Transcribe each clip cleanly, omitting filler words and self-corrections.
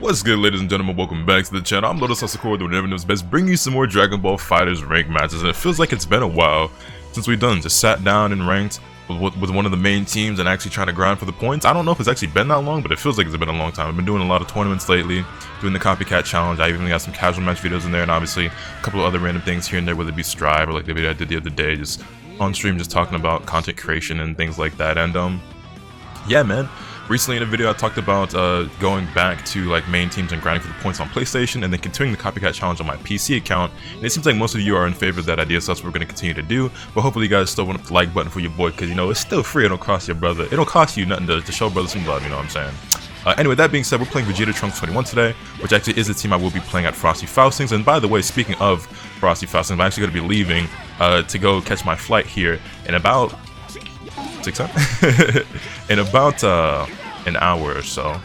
What's good, ladies and gentlemen? Welcome back to the channel. I'm LotusAsakura, the one who never knows best, bringing you some more Dragon Ball FighterZ ranked matches. And it feels like it's been a while since we've just sat down and ranked with one of the main teams and actually trying to grind for the points. I don't know if it's actually been that long, but it feels like it's been a long time. I've been doing a lot of tournaments lately, doing the copycat challenge. I even got some casual match videos in there, and obviously a couple of other random things here and there, whether it be Strive or like the video I did the other day, just on stream, just talking about content creation and things like that. And yeah, man. Recently in a video I talked about going back to like main teams and grinding for the points on PlayStation and then continuing the copycat challenge on my PC account. And it seems like most of you are in favor of that idea, so that's what we're going to continue to do. But hopefully you guys still want the like button for your boy, because you know it's still free. It don't cost your brother. It don't cost you nothing to show brother some love, you know what I'm saying? Anyway, that being said, we're playing Vegeta Trunks 21 today, which actually is the team I will be playing at Frosty Faustings. And by the way, speaking of Frosty Faustings, I'm actually going to be leaving to go catch my flight here in about an hour or so.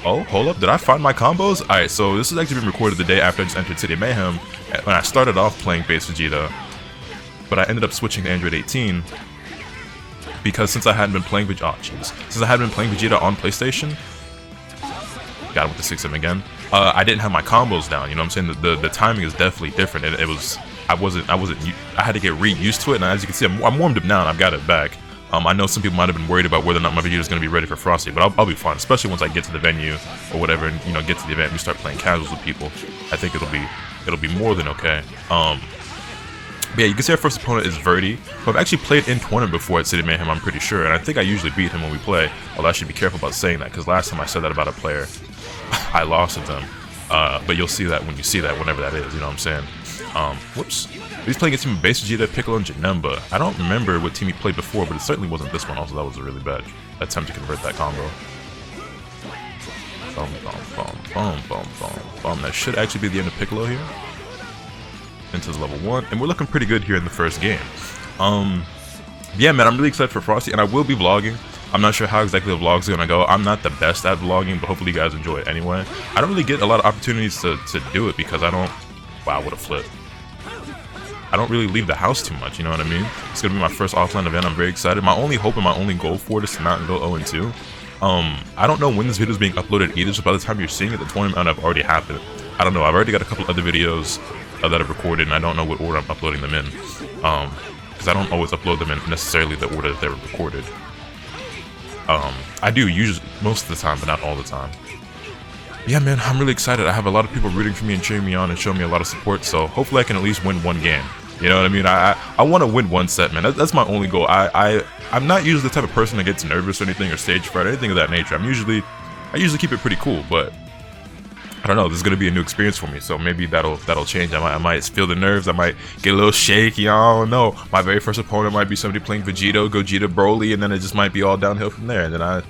Oh, hold up, did I find my combos? Alright, so this has actually been recorded the day after I just entered City Mayhem, when I started off playing base Vegeta, but I ended up switching to Android 18, because since I hadn't been playing Vegeta on PlayStation, got him with the 6M again, I didn't have my combos down, you know what I'm saying? The timing is definitely different, and I had to get re-used to it, and as you can see, I'm warmed up now, and I've got it back. I know some people might have been worried about whether or not my Vegeta is going to be ready for Frosty, but I'll be fine, especially once I get to the venue or whatever, and you know, get to the event and we start playing casuals with people. I think it'll be more than okay. But yeah, you can see our first opponent is Verdi, who I've actually played in tournament before at City Mayhem, I'm pretty sure, and I think I usually beat him when we play. Although I should be careful about saying that, because last time I said that about a player, I lost to them. But you'll see that when you see that, whenever that is, you know what I'm saying? Whoops. He's playing a team of Base Vegeta, Piccolo, and Janemba. I don't remember what team he played before, but it certainly wasn't this one. Also, that was a really bad attempt to convert that combo. That should actually be the end of Piccolo here. Into level 1, and we're looking pretty good here in the first game. Yeah, man, I'm really excited for Frosty, and I will be vlogging. I'm not sure how exactly the vlog's gonna go. I'm not the best at vlogging, but hopefully you guys enjoy it anyway. I don't really get a lot of opportunities to do it because I don't... Wow, what a flip. I don't really leave the house too much, you know what I mean? It's gonna be my first offline event. I'm very excited. My only hope and my only goal for it is to not go 0-2. I don't know when this video is being uploaded either, so by the time you're seeing it, the tournament might have already happened. I don't know. I've already got a couple other videos that I've recorded, and I don't know what order I'm uploading them in. Because I don't always upload them in necessarily the order that they were recorded. I do usually most of the time, but not all the time. Yeah, man, I'm really excited. I have a lot of people rooting for me and cheering me on and showing me a lot of support, so hopefully I can at least win one game. You know what I mean? I want to win one set, man. That's my only goal. I'm not usually the type of person that gets nervous or anything, or stage fright or anything of that nature. I usually keep it pretty cool, but I don't know. This is gonna be a new experience for me, so maybe that'll change. I might feel the nerves. I might get a little shaky. I don't know. My very first opponent might be somebody playing Gogeta, Broly, and then it just might be all downhill from there. And then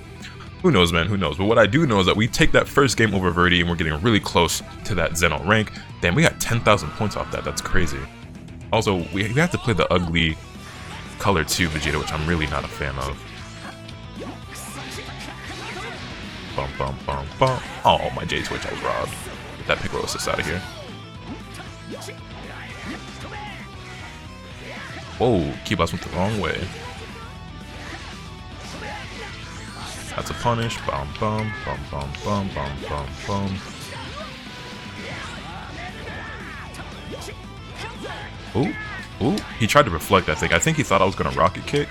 who knows, man? Who knows? But what I do know is that we take that first game over Verdi, and we're getting really close to that Zen-Oh rank. Damn, we got 10,000 points off that. That's crazy. Also, we have to play the ugly color 2 Vegeta, which I'm really not a fan of. Oh, my J-Switch, I was robbed. Get that Piccolo assist out of here. Whoa, Keyboss went the wrong way. That's a punish. Ooh, he tried to reflect, I think. I think he thought I was gonna rocket kick.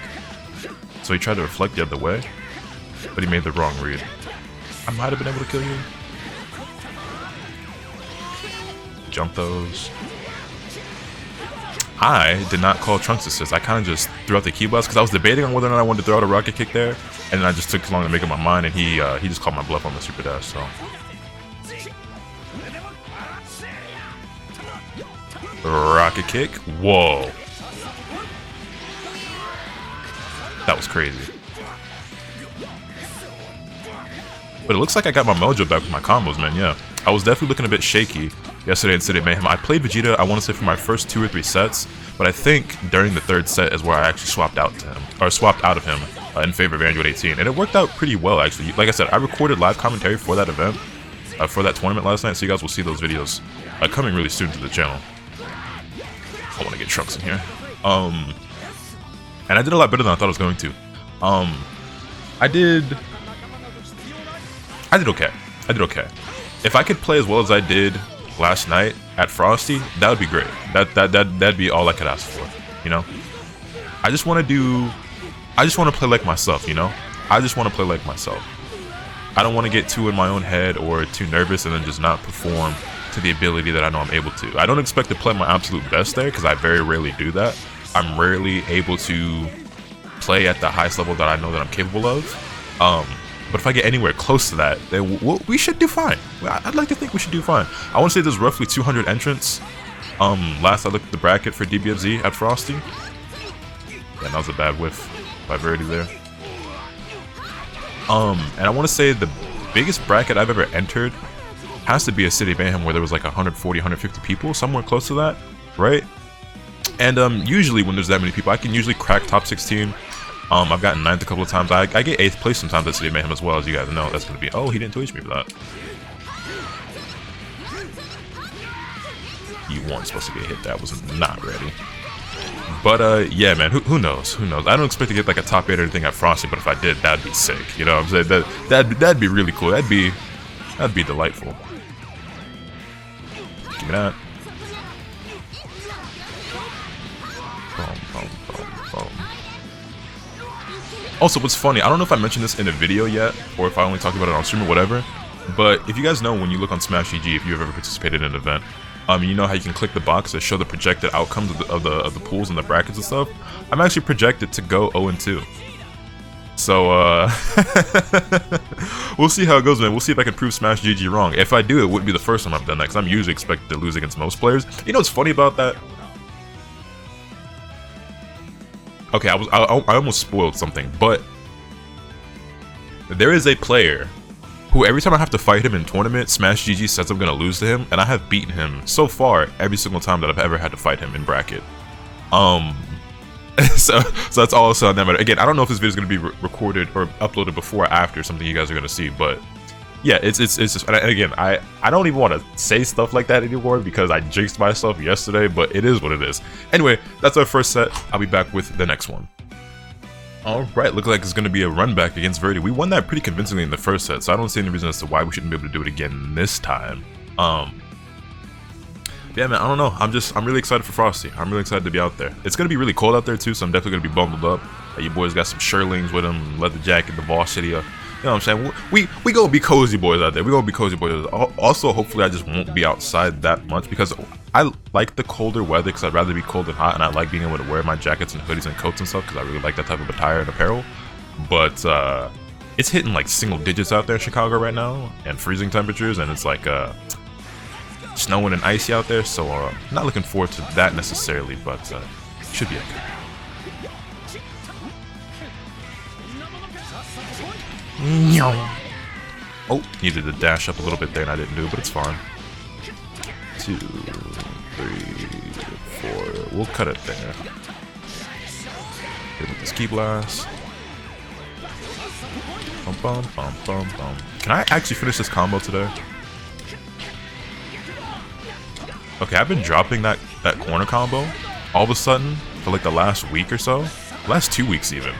So he tried to reflect the other way. But he made the wrong read. I might have been able to kill you. Jump those. I did not call Trunks assist. I kind of just threw out the key blast because I was debating on whether or not I wanted to throw out a rocket kick there, and then I just took too long to make up my mind, and he just called my bluff on the super dash. So rocket kick. Whoa, that was crazy. But it looks like I got my mojo back with my combos, man. Yeah, I was definitely looking a bit shaky yesterday in City Mayhem. I played Vegeta, I want to say, for my first 2 or 3 sets, but I think during the 3rd set is where I actually swapped out of him in favor of Android 18, and it worked out pretty well, actually. Like I said, I recorded live commentary for that event, for that tournament last night, so you guys will see those videos coming really soon to the channel. I want to get Trunks in here. And I did a lot better than I thought I was going to. I did okay. I did okay. If I could play as well as I did last night at Frosty, that would be great. That'd be all I could ask for, you know? I just want to play like myself, you know? I just want to play like myself. I don't want to get too in my own head or too nervous and then just not perform to the ability that I know I'm able to. I don't expect to play my absolute best there because I very rarely do that. I'm rarely able to play at the highest level that I know that I'm capable of. But if I get anywhere close to that, then we should do fine. I'd like to think we should do fine. I want to say there's roughly 200 entrants. Last I looked at the bracket for DBFZ at Frosty. Yeah, that was a bad whiff by Verdi there. And I want to say the biggest bracket I've ever entered has to be a City Mayhem where there was like 140, 150 people, somewhere close to that, right? And usually when there's that many people, I can usually crack top 16. I've gotten 9th a couple of times. I get 8th place sometimes at City Mayhem as well, as you guys know. That's going to be... Oh, he didn't twitch me for that. You weren't supposed to get hit. That was not ready. But, yeah, man, who knows? Who knows? I don't expect to get, like, a top 8 or anything at Frosty, but if I did, that'd be sick. You know what I'm saying? That'd be really cool. That'd be delightful. Give me that. Boom, boom, boom, boom. Also, what's funny, I don't know if I mentioned this in a video yet, or if I only talked about it on stream or whatever, but if you guys know, when you look on Smash GG, if you've ever participated in an event, you know how you can click the box to show the projected outcomes of the pools and the brackets and stuff? I'm actually projected to go 0-2. So, we'll see how it goes, man. We'll see if I can prove Smash GG wrong. If I do, it wouldn't be the first time I've done that, because I'm usually expected to lose against most players. You know what's funny about that? Okay, I almost spoiled something, but there is a player who every time I have to fight him in tournament, Smash GG says I'm gonna lose to him, and I have beaten him so far every single time that I've ever had to fight him in bracket. So that's also on that matter. Again, I don't know if this video is gonna be recorded or uploaded before or after something you guys are gonna see, but yeah, it's just, and again, I don't even want to say stuff like that anymore because I jinxed myself yesterday, but it is what it is. Anyway, that's our first set. I'll be back with the next one. Alright, looks like it's going to be a run back against Verdi. We won that pretty convincingly in the first set, so I don't see any reason as to why we shouldn't be able to do it again this time. Yeah, man, I don't know. I'm really excited for Frosty. I'm really excited to be out there. It's going to be really cold out there too, so I'm definitely going to be bundled up. You boys got some Sherlings with them, leather jacket, the Varsity. You know what I'm saying? We gonna be cozy boys out there. We gonna be cozy boys. Also, hopefully, I just won't be outside that much because I like the colder weather because I'd rather be cold than hot, and I like being able to wear my jackets and hoodies and coats and stuff because I really like that type of attire and apparel. But it's hitting like single digits out there in Chicago right now, and freezing temperatures, and it's like snowing and icy out there. So not looking forward to that necessarily, but should be okay. Oh, needed to dash up a little bit there and I didn't do it, but it's fine. 2, 3, 4. We'll cut it there. Hit with this key blast. Bum, bum, bum, bum, bum. Can I actually finish this combo today? Okay, I've been dropping that corner combo all of a sudden for like the last week or so. Last 2 weeks even.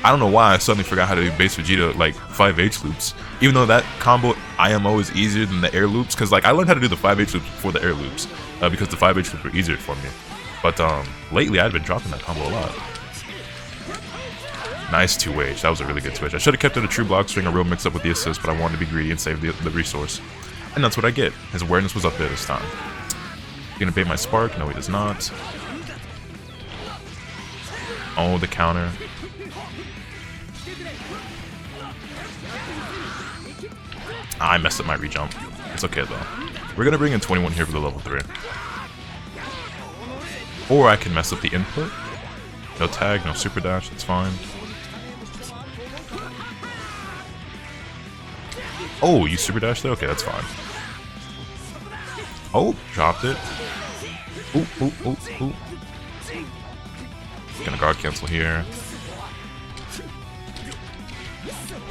I don't know why I suddenly forgot how to do base Vegeta like 5H loops. Even though that combo IMO is easier than the air loops, because like I learned how to do the 5H loops before the air loops, because the 5H loops were easier for me. But lately I've been dropping that combo a lot. Nice 2H. That was a really good 2H. I should have kept it a true block string, a real mix up with the assist, but I wanted to be greedy and save the resource. And that's what I get. His awareness was up there this time. Gonna bait my spark? No, he does not. Oh, the counter. I messed up my rejump. It's okay though. We're gonna bring in 21 here for the level 3. Or I can mess up the input. No tag, no super dash, that's fine. Oh, you super dash there? Okay, that's fine. Oh, dropped it. Ooh, ooh, ooh, ooh. Gonna guard cancel here.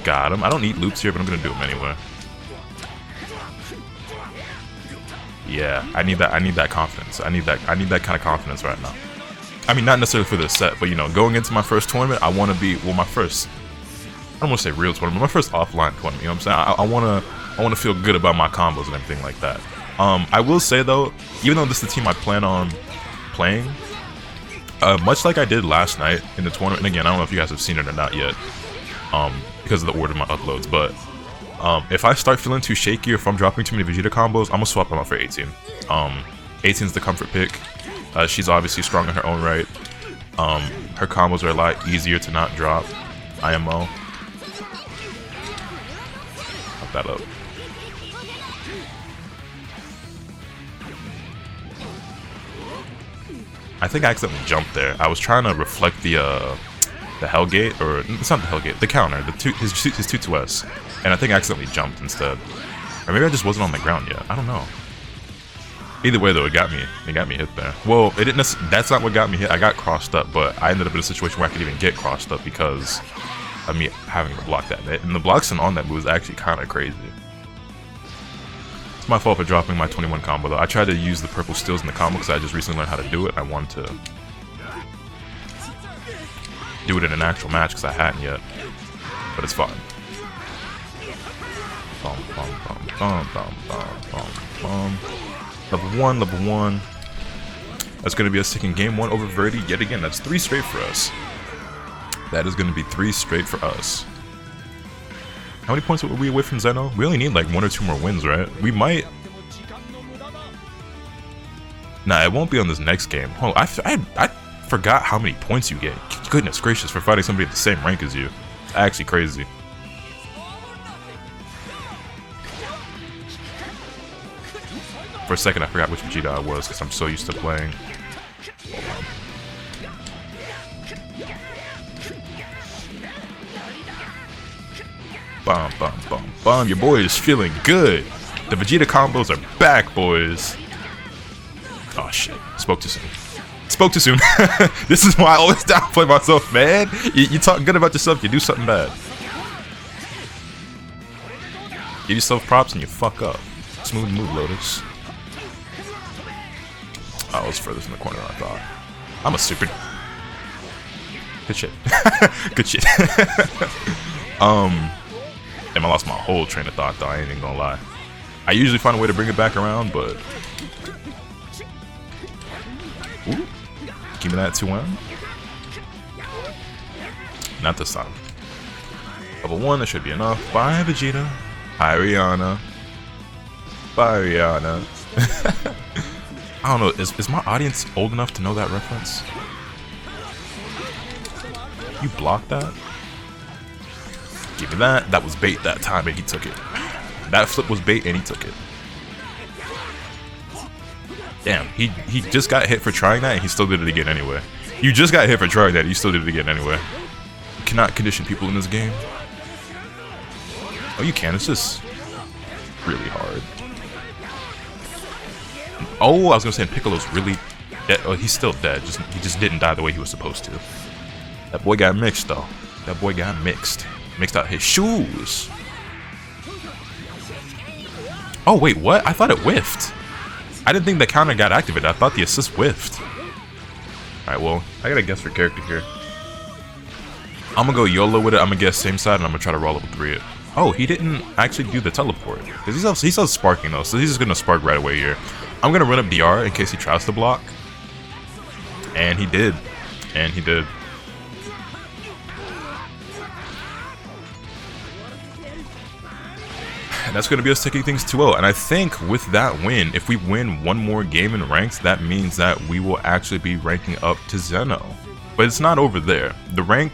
Got him. I don't need loops here, but I'm gonna do them anyway. Yeah, I need that confidence. I need that kind of confidence right now. I mean, not necessarily for this set, but you know, going into my first tournament, I want to be, well, my first, I don't want to say real tournament, but my first offline tournament, you know what I'm saying? I want to I want to feel good about my combos and everything like that. I will say though, even though this is the team I plan on playing, much like I did last night in the tournament, and again, I don't know if you guys have seen it or not yet, because of the order of my uploads, but if I start feeling too shaky or if I'm dropping too many Vegeta combos, I'm gonna swap them out for 18. 18's the comfort pick. She's obviously strong in her own right. Her combos are a lot easier to not drop. IMO. Fuck that up. I think I accidentally jumped there. I was trying to reflect the Hellgate, or it's not the Hellgate, the counter, his 2-2S, and I think I accidentally jumped instead. Or maybe I just wasn't on the ground yet. I don't know. Either way though, it got me hit there. Well, it didn't. That's not what got me hit. I got crossed up, but I ended up in a situation where I could even get crossed up because of me having to block that net. And the blocking on that move was actually kind of crazy. It's my fault for dropping my 21 combo though. I tried to use the purple steals in the combo because I just recently learned how to do it. I wanted to do it in an actual match because I hadn't yet, but it's fine. Bum, bum, bum, bum, bum, bum, bum, bum. Level 1. That's going to be us taking game 1 over Verdi yet again. That's 3 straight for us. That is going to be 3 straight for us. How many points are we away from Zen-Oh? We only need like 1 or 2 more wins, right? We might... Nah, it won't be on this next game. Oh, I forgot how many points you get. Goodness gracious, for fighting somebody at the same rank as you. It's actually crazy. For a second, I forgot which Vegeta I was because I'm so used to playing. Bum, bum, bum, bum. Your boy is feeling good. The Vegeta combos are back, boys. Oh, shit. Spoke too soon. Spoke too soon. This is why I always downplay myself, man. You talk good about yourself, you do something bad. Give yourself props and you fuck up. Smooth move, Lotus. I was furthest in the corner than I thought. I'm a super... Good shit. Good shit. Damn, I lost my whole train of thought though, I ain't even gonna lie. I usually find a way to bring it back around, but... Ooh. Give me that 2-1. Not this time. Level 1, that should be enough. Bye, Vegeta. Hi, Rihanna. Bye, Rihanna. I don't know, is my audience old enough to know that reference? You blocked that? Give me that. That was bait that time and he took it. That flip was bait and he took it. Damn, he just got hit for trying that and he still did it again anyway. You just got hit for trying that and you still did it again anyway. You cannot condition people in this game. Oh, you can. It's just really hard. Oh, I was gonna say Piccolo's really dead. Oh, he's still dead. He just didn't die the way he was supposed to. That boy got mixed though. That boy got mixed. Mixed out his shoes. Oh wait, what? I thought it whiffed. I didn't think the counter got activated. I thought the assist whiffed. Alright, well, I gotta guess for character here. I'm gonna go YOLO with it. I'm gonna guess same side and I'm gonna try to roll level 3 it. Oh, he didn't actually do the teleport. Because he's still sparking though, so he's just gonna spark right away here. I'm gonna run up DR in case he tries to block. And he did. And he did. And that's gonna be us taking things 2-0. And I think with that win, if we win one more game in ranks, that means that we will actually be ranking up to Zen-Oh. But it's not over there. The rank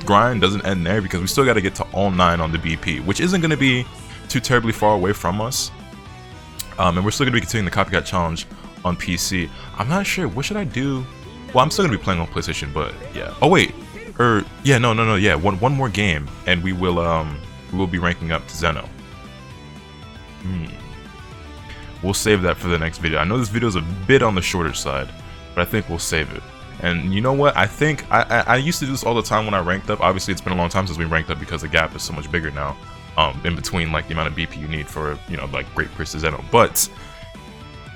grind doesn't end there because we still gotta get to all 9 on the BP, which isn't gonna be too terribly far away from us. And we're still going to be continuing the Copycat Challenge on PC. I'm not sure. What should I do? Well, I'm still going to be playing on PlayStation, but yeah. Oh, wait. Yeah, no. Yeah, one more game, and we will be ranking up to Zen-Oh. We'll save that for the next video. I know this video is a bit on the shorter side, but I think we'll save it. And you know what? I think I used to do this all the time when I ranked up. Obviously, it's been a long time since we ranked up because the gap is so much bigger now. In between like the amount of BP you need for, you know, like Great Prince Zen-Oh. But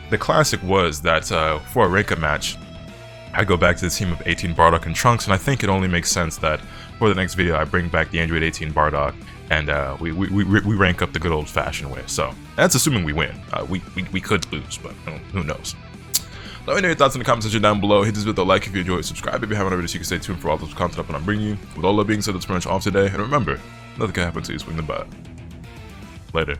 the classic was that for a rank up match, I go back to the team of 18 Bardock and Trunks, and I think it only makes sense that for the next video I bring back the Android 18 Bardock and we rank up the good old-fashioned way. So that's assuming we win. We could lose, but who knows. Let me know your thoughts in the comment section down below. Hit this video with a like if you enjoyed. Subscribe if you haven't already, so you can stay tuned for all this content up and I'm bringing you. With all that being said, that's pretty much all today. And remember, nothing can happen to you swing the bat. Later.